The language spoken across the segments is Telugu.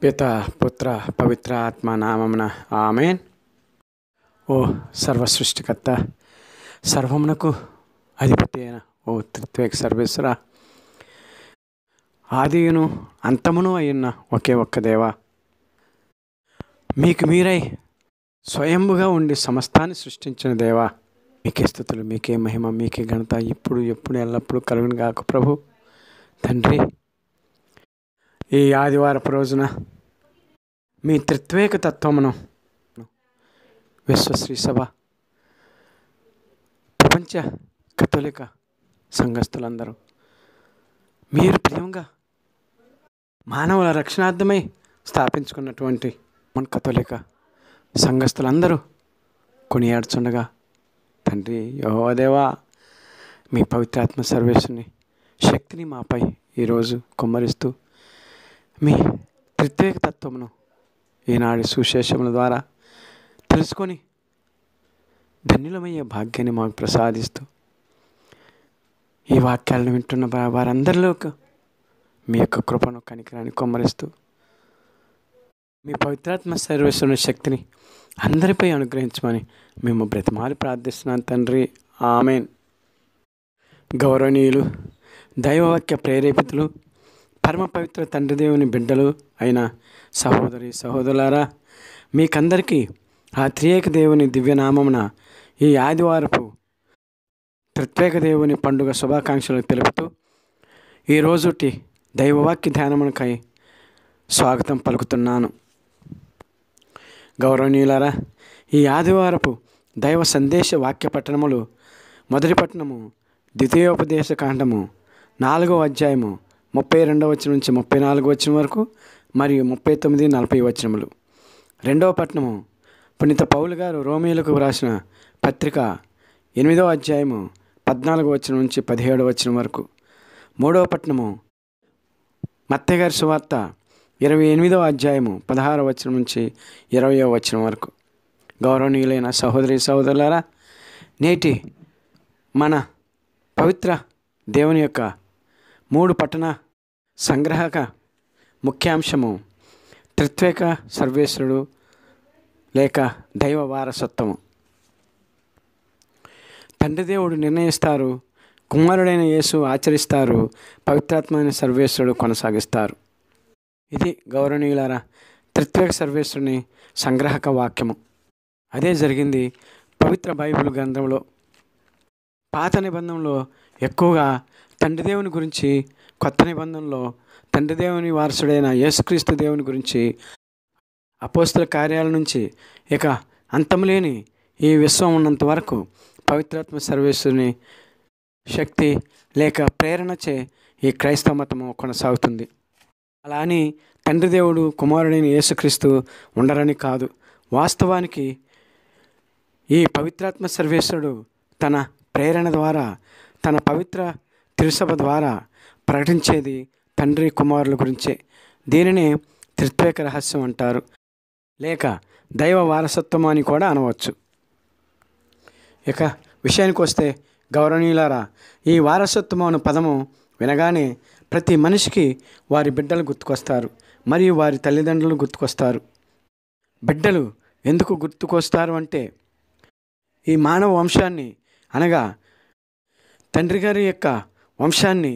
పిత పుత్ర పవిత్ర ఆత్మ నామమున ఆమెన్. ఓ సర్వసృష్టికర్త, సర్వమునకు అధిపతి అయిన ఓ త్రిత్వేక సర్వేశ్వర, ఆదియును అంతమును అయిన ఒకే ఒక్క దేవా, మీకు మీరై స్వయంభుగా ఉండి సమస్తాన్ని సృష్టించిన దేవా, మీకే స్తుతులు, మీకే మహిమ, మీకే ఘనత ఇప్పుడు ఎప్పుడు ఎల్లప్పుడూ కలుగును గాక ప్రభు. తండ్రి, ఈ ఆదివారపు రోజున మీ త్రిత్వేక తత్వమును విశ్వశ్రీ సభ, ప్రపంచ కథోలిక సంఘస్థులందరూ మీరు ప్రియంగా మానవుల రక్షణార్థమై స్థాపించుకున్నటువంటి మన కథోలిక సంఘస్థులందరూ కొనియాడుచుండగా, తండ్రి యెహోవా దేవా, మీ పవిత్రాత్మ సర్వేశ్వరుని శక్తిని మాపై ఈరోజు కుమ్మరిస్తూ మీ త్రిత్వేక తత్వమును ఈనాడు సుశేషముల ద్వారా తెలుసుకొని ధన్యులమయ్యే భాగ్యాన్ని మాకు ప్రసాదిస్తూ, ఈ వాక్యాలను వింటున్న వారందరిలో మీ యొక్క కృపను కనికరాన్ని కుమ్మరిస్తూ, మీ పవిత్రాత్మ సర్వేశ్వరుని శక్తిని అందరిపై అనుగ్రహించమని మేము బ్రతిమాలి ప్రార్థిస్తున్నాను తండ్రి. ఆమెన్. గౌరవనీయులు, దైవవాక్య ప్రేరేపితులు, పరమ పవిత్ర తండ్రి దేవుని బిడ్డలు అయిన సహోదరి సహోదరులారా, మీకందరికీ ఆ త్రియేక దేవుని దివ్యనామమున ఈ ఆదివారపు త్రిత్వేక దేవుని పండుగ శుభాకాంక్షలు తెలుపుతూ, ఈరోజుటి దైవవాక్య ధ్యానమునకై స్వాగతం పలుకుతున్నాను. గౌరవనీయులారా, ఈ ఆదివారపు దైవ సందేశ వాక్య పట్టణములు మొదటి పట్టణము ద్వితీయోపదేశ కాండము 4వ అధ్యాయము 32వ వచనం నుంచి 34వ వచనం వరకు మరియు 39, 40 వచనములు. రెండవ పట్టణము పునీత పౌలు గారు రోమీయులకు వ్రాసిన పత్రిక 8వ అధ్యాయము 14వ వచనం నుంచి 17వ వచనం వరకు. మూడవ పట్టణము మత్తయి గారి సువార్త 28వ అధ్యాయము 16వ వచనం నుంచి 20వ వచనం వరకు. గౌరవనీయులైన సహోదరి సహోదరులారా, నేటి మన పవిత్ర దేవుని యొక్క 3 పట్టణ సంగ్రహక ముఖ్యాంశము త్రిత్వేక సర్వేశ్వరుడు లేక దైవ వారసత్వము. తండ్రి దేవుడు నిర్ణయిస్తారు, కుమారుడైన యేసు ఆచరిస్తారు, పవిత్రాత్మైన సర్వేశ్వరుడు కొనసాగిస్తారు. ఇది గౌరవనీయులారా త్రిత్వేక సర్వేశ్వరుని సంగ్రహక వాక్యము. అదే జరిగింది పవిత్ర బైబిల్ గ్రంథంలో. పాత నిబంధనలో ఎక్కువగా తండ్రి దేవుని గురించి, కొత్త నిబంధనలో తండ్రి దేవుని వారసుడైన యేసుక్రీస్తు దేవుని గురించి అపోస్తల కార్యాల నుంచి ఇక అంతములేని ఈ విశ్వం ఉన్నంత వరకు పవిత్రాత్మ సర్వేశ్వరుని శక్తి లేక ప్రేరణచే ఈ క్రైస్తవ మతము కొనసాగుతుంది. అలా అని తండ్రి దేవుడు కుమారుడైన యేసుక్రీస్తు ఉండరని కాదు. వాస్తవానికి ఈ పవిత్రాత్మ సర్వేశ్వరుడు తన ప్రేరణ ద్వారా, తన పవిత్ర తిరుసభ ద్వారా ప్రకటించేది తండ్రి కుమారుల గురించే. దీనినే త్రిత్వేక రహస్యం అంటారు, లేక దైవ వారసత్వం అని కూడా అనవచ్చు. ఇక విషయానికి వస్తే గౌరవనీయులారా, ఈ వారసత్వం అనే పదము వినగానే ప్రతి మనిషికి వారి బిడ్డలు గుర్తుకొస్తారు మరియు వారి తల్లిదండ్రులు గుర్తుకొస్తారు. బిడ్డలు ఎందుకు గుర్తుకొస్తారు అంటే, ఈ మానవ వంశాన్ని అనగా తండ్రి గారి యొక్క వంశాన్ని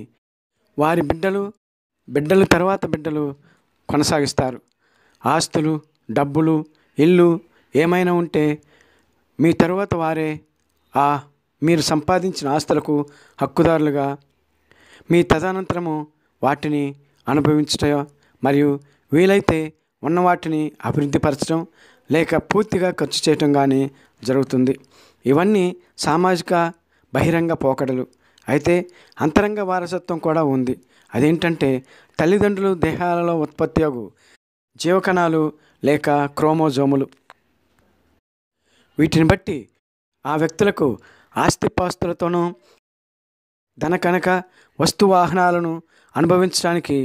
వారి బిడ్డలు తర్వాత బిడ్డలు కొనసాగిస్తారు. ఆస్తులు, డబ్బులు, ఇల్లు ఏమైనా ఉంటే మీ తరువాత వారే మీరు సంపాదించిన ఆస్తులకు హక్కుదారులుగా, మీ తదనంతరము వాటిని అనుభవించటం మరియు వీలైతే ఉన్న వాటిని అభివృద్ధిపరచడం లేక పూర్తిగా ఖర్చు చేయటం కానీ జరుగుతుంది. ఇవన్నీ సామాజిక బహిరంగ పోకడలు. అయితే అంతరంగ వారసత్వం కూడా ఉంది. అదేంటంటే తల్లిదండ్రులు దేహాలలో ఉత్పత్తి అగు జీవకణాలు లేక క్రోమోజోములు. వీటిని బట్టి ఆ వ్యక్తులకు ఆస్తిపాస్తులతోనూ ధనకనక వస్తువాహనాలను అనుభవించడానికి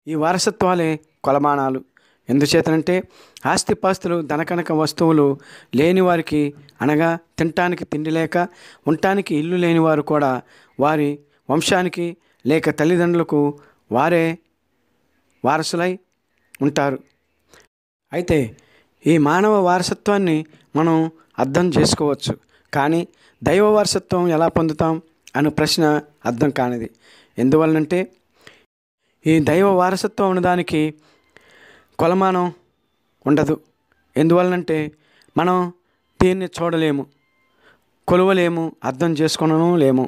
ఈ వారసత్వాలే కొలమానాలు. ఎందుచేతనంటే ఆస్తిపాస్తులు, ధనకనక వస్తువులు లేని వారికి అనగా తినటానికి తిండి లేక ఉండటానికి ఇల్లు లేనివారు కూడా వారి వంశానికి లేక తల్లిదండ్రులకు వారే వారసులై ఉంటారు. అయితే ఈ మానవ వారసత్వాన్ని మనం అర్థం చేసుకోవచ్చు, కానీ దైవ వారసత్వం ఎలా పొందుతాం అనే ప్రశ్న అర్థం కానిది. ఎందువలనంటే ఈ దైవ వారసత్వం ఉన్నదానికి కొలమానం ఉండదు. ఎందువలనంటే మనం దీన్ని చూడలేము, కొలవలేము, అర్థం చేసుకొనను లేము.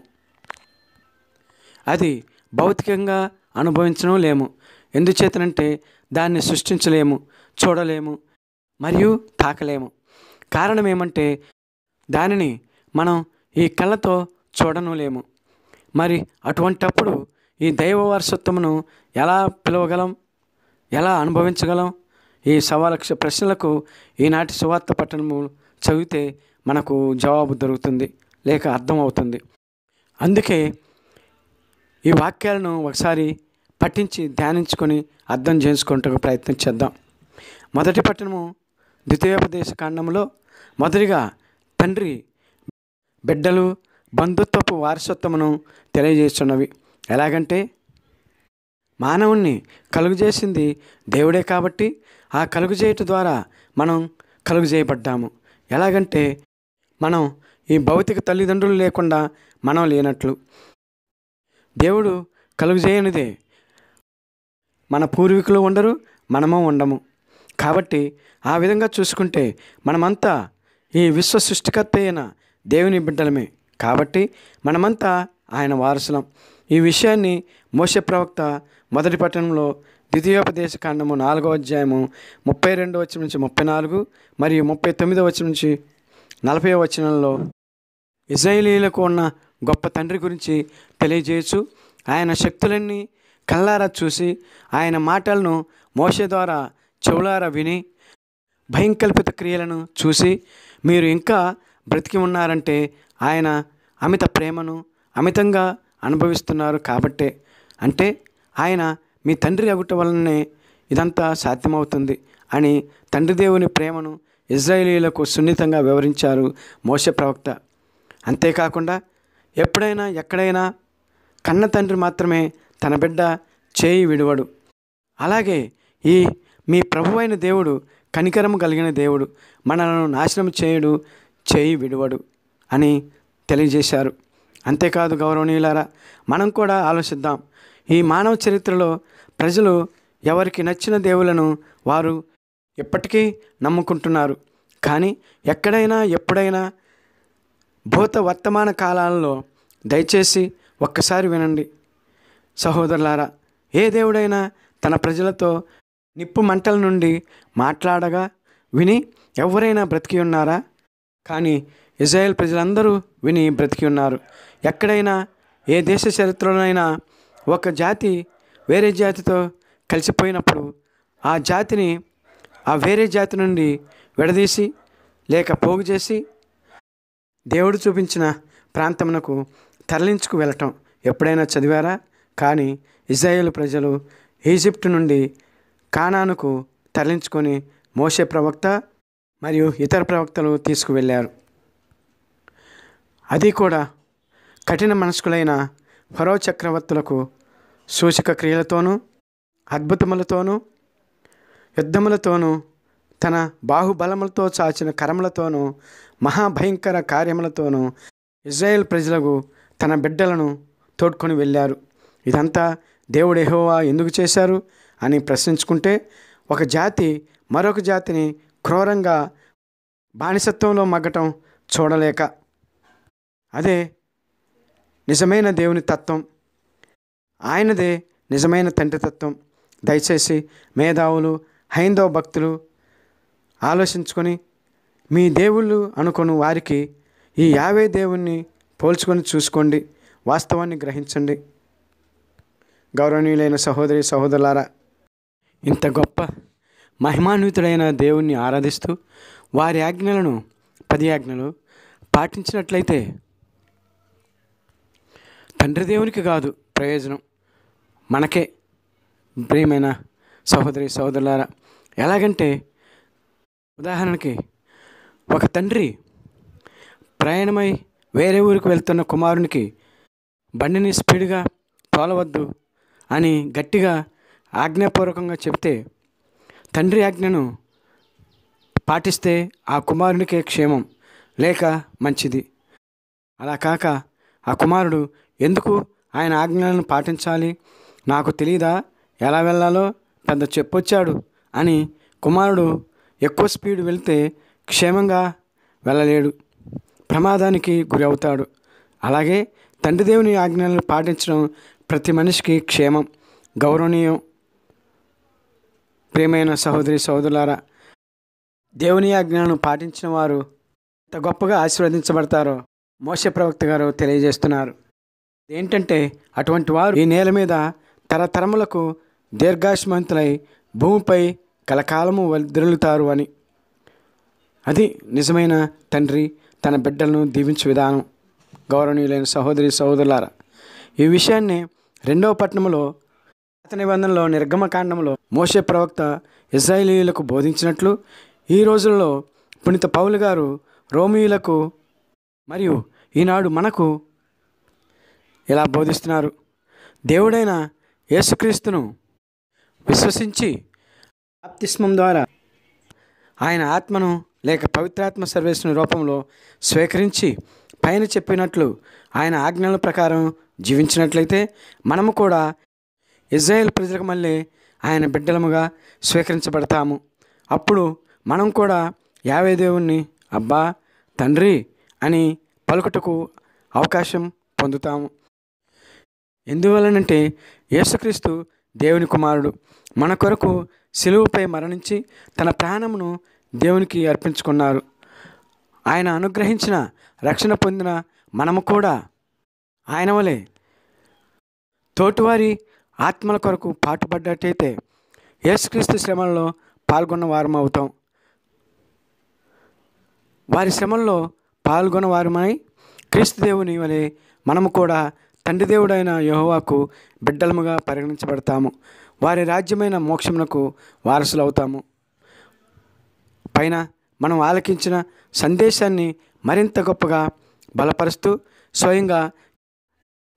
అది భౌతికంగా అనుభవించడం లేము. ఎందుచేతనంటే దాన్ని సృష్టించలేము, చూడలేము మరియు తాకలేము. కారణం ఏమంటే దానిని మనం ఈ కళ్ళతో చూడను లేము. మరి అటువంటప్పుడు ఈ దైవ వారసత్వమును ఎలా పిలవగలం, ఎలా అనుభవించగలం? ఈ సవాలక్ష ప్రశ్నలకు ఈనాటి సువార్త పట్టణము చదివితే మనకు జవాబు దొరుకుతుంది, లేక అర్థమవుతుంది. అందుకే ఈ వాక్యాలను ఒకసారి పఠించి ధ్యానించుకొని అర్థం చేసుకుంటూ ప్రయత్నం చేద్దాం. మొదటి పట్టణము ద్వితీయోపదేశ కాండంలో మొదటిగా తండ్రి బిడ్డలు బంధుత్వపు వారసత్వమును తెలియజేస్తున్నవి. ఎలాగంటే మానవుణ్ణి కలుగజేసింది దేవుడే కాబట్టి ఆ కలుగజేయట ద్వారా మనం కలుగజేయబడ్డాము. ఎలాగంటే మనం ఈ భౌతిక తల్లిదండ్రులు లేకుండా మనం లేనట్లు. దేవుడు కలుగజేయనిదే మన పూర్వీకులు ఉండరు, మనము ఉండము. కాబట్టి ఆ విధంగా చూసుకుంటే మనమంతా ఈ విశ్వ సృష్టికర్త అయిన దేవుని బిడ్డలమే. కాబట్టి మనమంతా ఆయన వారసులం. ఈ విషయాన్ని మోషే ప్రవక్త మొదటి పట్టణంలో ద్వితీయోపదేశ కాండము 4వ అధ్యాయము 32వ వచనం నుంచి 34 మరియు 39వ వచనం నుంచి 40వ వచనంలో ఇశ్రాయేలీయులకు ఉన్న గొప్ప తండ్రి గురించి తెలియజేయచ్చు. ఆయన శక్తులన్నీ కళ్ళారా చూసి, ఆయన మాటలను మోషే ద్వారా చెవులారా విని, భయంకల్పిత క్రియలను చూసి మీరు ఇంకా బ్రతికి ఉన్నారంటే ఆయన అమిత ప్రేమను అమితంగా అనుభవిస్తున్నారు కాబట్టే. అంటే ఆయన మీ తండ్రి అగుట వలనే ఇదంతా సాధ్యమవుతుంది అని తండ్రి దేవుని ప్రేమను ఇశ్రాయేలీయులకు సున్నితంగా వివరించారు మోషే ప్రవక్త. అంతేకాకుండా ఎప్పుడైనా ఎక్కడైనా కన్న తండ్రి మాత్రమే తన బిడ్డ చేయి విడువడు. అలాగే ఈ మీ ప్రభువైన దేవుడు కనికరము కలిగిన దేవుడు, మనలను నాశనం చేయడు, చేయి విడువడు అని తెలియజేశారు. అంతేకాదు గౌరవనీయులారా, మనం కూడా ఆలోచిద్దాం. ఈ మానవ చరిత్రలో ప్రజలు ఎవరికి నచ్చిన దేవులను వారు ఎప్పటికీ నమ్ముకుంటున్నారు. కానీ ఎక్కడైనా ఎప్పుడైనా భూత వర్తమాన కాలాలలో దయచేసి ఒక్కసారి వినండి సహోదరులారా, ఏ దేవుడైనా తన ప్రజలతో నిప్పు మంటల నుండి మాట్లాడగా విని ఎవరైనా బ్రతికి ఉన్నారా? కానీ ఇజ్రాయేల్ ప్రజలందరూ విని బ్రతికి ఉన్నారు. ఎక్కడైనా ఏ దేశ చరిత్రలోనైనా ఒక జాతి వేరే జాతితో కలిసిపోయినప్పుడు ఆ జాతిని ఆ వేరే జాతి నుండి విడదీసి లేక పోగు చేసి దేవుడు చూపించిన ప్రాంతమునకు తరలించుకు వెళ్ళటం ఎప్పుడైనా చదివారా? కానీ ఇజ్రాయేల్ ప్రజలు ఈజిప్ట్ నుండి కానానుకు తరలించుకొని మోషే ప్రవక్త మరియు ఇతర ప్రవక్తలు తీసుకువెళ్ళారు. అది కూడా కఠిన మనస్కులైన ఫరో చక్రవర్తులకు సూచక క్రియలతోనూ అద్భుతములతోనూ యుద్ధములతోనూ తన బాహుబలములతో చాచిన కరములతోనూ మహాభయంకర కార్యములతోనూ ఇజ్రాయేల్ ప్రజలకు తన బిడ్డలను తోడ్కొని వెళ్ళారు. ఇదంతా దేవుడు యెహోవా ఎందుకు చేశారు అని ప్రశ్నించుకుంటే, ఒక జాతి మరొక జాతిని క్రూరంగా బానిసత్వంలో మగ్గటం చూడలేక. అదే నిజమైన దేవుని తత్వం, ఆయనదే నిజమైన తండ్రి తత్వం. దయచేసి మేధావులు హైందవ భక్తులు ఆలోచించుకొని మీ దేవుళ్ళు అనుకొను వారికి ఈ యావే దేవుణ్ణి పోల్చుకొని చూసుకోండి, వాస్తవాన్ని గ్రహించండి. గౌరవనీయులైన సహోదరి సహోదరులారా, ఇంత గొప్ప మహిమాన్వితుడైన దేవుణ్ణి ఆరాధిస్తూ వారి ఆజ్ఞలను 10 ఆజ్ఞలు పాటించినట్లయితే తండ్రి దేవునికి కాదు ప్రయోజనం, మనకే. ప్రియమైన సహోదరి సహోదరులారా, ఎలాగంటే ఉదాహరణకి ఒక తండ్రి ప్రయాణమై వేరే ఊరికి వెళ్తున్న కుమారునికి బండిని స్పీడ్గా తోలవద్దు అని గట్టిగా ఆజ్ఞాపూర్వకంగా చెప్తే తండ్రి ఆజ్ఞను పాటిస్తే ఆ కుమారునికే క్షేమం లేక మంచిది. అలా కాక ఆ కుమారుడు ఎందుకు ఆయన ఆజ్ఞలను పాటించాలి, నాకు తెలీదా ఎలా వెళ్ళాలో, పెద్ద చెప్పొచ్చాడు అని కుమారుడు ఎక్కువ స్పీడ్ వెళ్తే క్షేమంగా వెళ్ళలేడు, ప్రమాదానికి గురి అవుతాడు. అలాగే తండ్రి దేవుని ఆజ్ఞలను పాటించడం ప్రతి మనిషికి క్షేమం, గౌరవనీయం. ప్రియమైన సహోదరి సహోదరులారా, దేవుని ఆజ్ఞలను పాటించిన వారు ఎంత గొప్పగా ఆశీర్వదించబడతారో మోషే ప్రవక్త గారు తెలియజేస్తున్నారు. ఏంటంటే అటువంటి వారు ఈ నేల మీద తరతరములకు దీర్ఘాయుష్మంతులై భూమిపై కలకాలము వర్ధిల్లుతారు అని. అది నిజమైన తండ్రి తన బిడ్డలను దీవించే విధానం. గౌరవనీయులైన సహోదరి సహోదరులారా, ఈ విషయాన్ని 2వ పట్టణంలో పాత నిబంధనలో నిర్గమకాండంలో మోషే ప్రవక్త ఇశ్రాయేలీయులకు బోధించినట్లు ఈ రోజుల్లో పునీత పౌలు గారు రోమీయులకు మరియు ఈనాడు మనకు ఇలా బోధిస్తున్నారు. దేవుడైన యేసుక్రీస్తును విశ్వసించి బాప్తిస్మం ద్వారా ఆయన ఆత్మను లేక పవిత్రాత్మ సర్వేశ్వరుని రూపంలో స్వీకరించి పైన చెప్పినట్లు ఆయన ఆజ్ఞల ప్రకారం జీవించినట్లయితే మనము కూడా ఇజ్రాయేల్ ప్రజలకు మళ్ళీ ఆయన బిడ్డలముగా స్వీకరించబడతాము. అప్పుడు మనం కూడా యావే దేవుణ్ణి అబ్బా తండ్రి అని పలుకుటకు అవకాశం పొందుతాము. ఎందువలనంటే యేసుక్రీస్తు దేవుని కుమారుడు మన కొరకు సిలువపై మరణించి తన ప్రాణమును దేవునికి అర్పించుకున్నారు. ఆయన అనుగ్రహించిన రక్షణ పొందిన మనము కూడా ఆయన వలె తోటివారి ఆత్మల కొరకు పాటుపడ్డట్టయితే యేసుక్రీస్తు శ్రమల్లో పాల్గొన్న వారం అవుతాం. వారి శ్రమల్లో పాల్గొన్న వారమై క్రీస్తు దేవుని వలె మనము కూడా తండ్రి దేవుడైన యెహోవాకు బిడ్డలముగా పరిగణించబడతాము. వారి రాజ్యమైన మోక్షమునకు వారసులు అవుతాము. పైన మనం ఆలకించిన సందేశాన్ని మరింత గొప్పగా బలపరుస్తూ స్వయంగా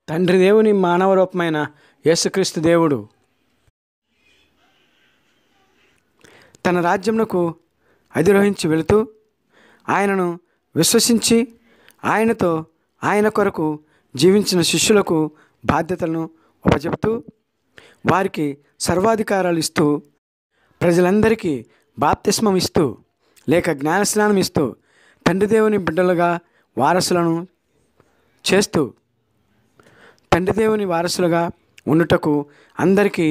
తండ్రి దేవుని మానవ రూపమైన యేసుక్రీస్తు దేవుడు తన రాజ్యమునకు అధిరోహించి వెళుతూ ఆయనను విశ్వసించి ఆయనతో ఆయన కొరకు జీవించిన శిష్యులకు బాధ్యతలను ఉపజెపుతూ వారికి సర్వాధికారాలు ఇస్తూ ప్రజలందరికీ బాప్తిస్మం ఇస్తూ లేక జ్ఞానస్నానం ఇస్తూ తండ్రి దేవుని బిడ్డలుగా వారసులను చేస్తూ తండ్రి దేవుని వారసులుగా ఉండుటకు అందరికీ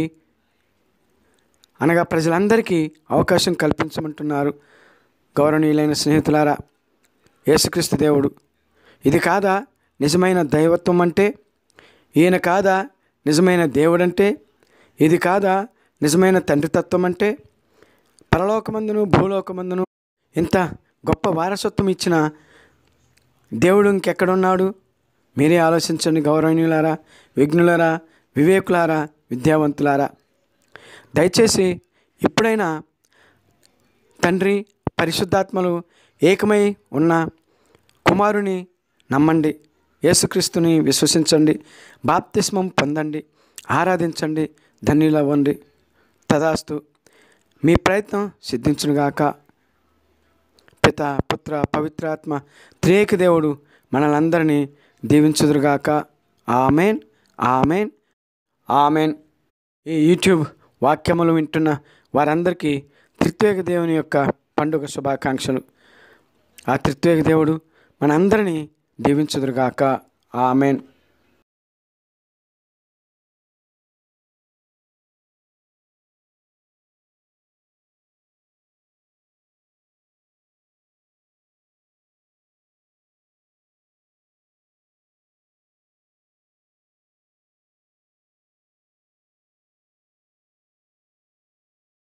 అనగా ప్రజలందరికీ అవకాశం కల్పించమంటున్నారు. గౌరవనీయులైన స్నేహితులారా, యేసుక్రీస్తు దేవుడు ఇది కాదా నిజమైన దైవత్వం అంటే? ఈయన కాదా నిజమైన దేవుడంటే? ఇది కాదా నిజమైన తండ్రితత్వం అంటే? పరలోకమందును భూలోకమందును ఇంత గొప్ప వారసత్వం ఇచ్చిన దేవుడు ఇంకెక్కడున్నాడు? మీరే ఆలోచించండి గౌరవనీయులారా, విఘ్నులారా, వివేకులారా, విద్యావంతులారా. దయచేసి ఇప్పుడైనా తండ్రి పరిశుద్ధాత్మలు ఏకమై ఉన్న కుమారుని నమ్మండి, యేసుక్రీస్తుని విశ్వసించండి, బాప్తిస్మం పొందండి, ఆరాధించండి, ధన్యులవ్వండి. తదాస్తు. మీ ప్రయత్నం సిద్ధించునుగాక. పిత పుత్ర పవిత్రాత్మ త్రియేక దేవుడు మనలందరినీ దీవించుదురుగాక. Amen, amen, amen. ఈ యూట్యూబ్ వాక్యములు వింటున్న వారందరికీ త్రిత్వేక దేవుని యొక్క పండుగ శుభాకాంక్షలు. ఆ త్రిత్వేక దేవుడు మనందరినీ దీవించుదురుగాక. ఆమెన్.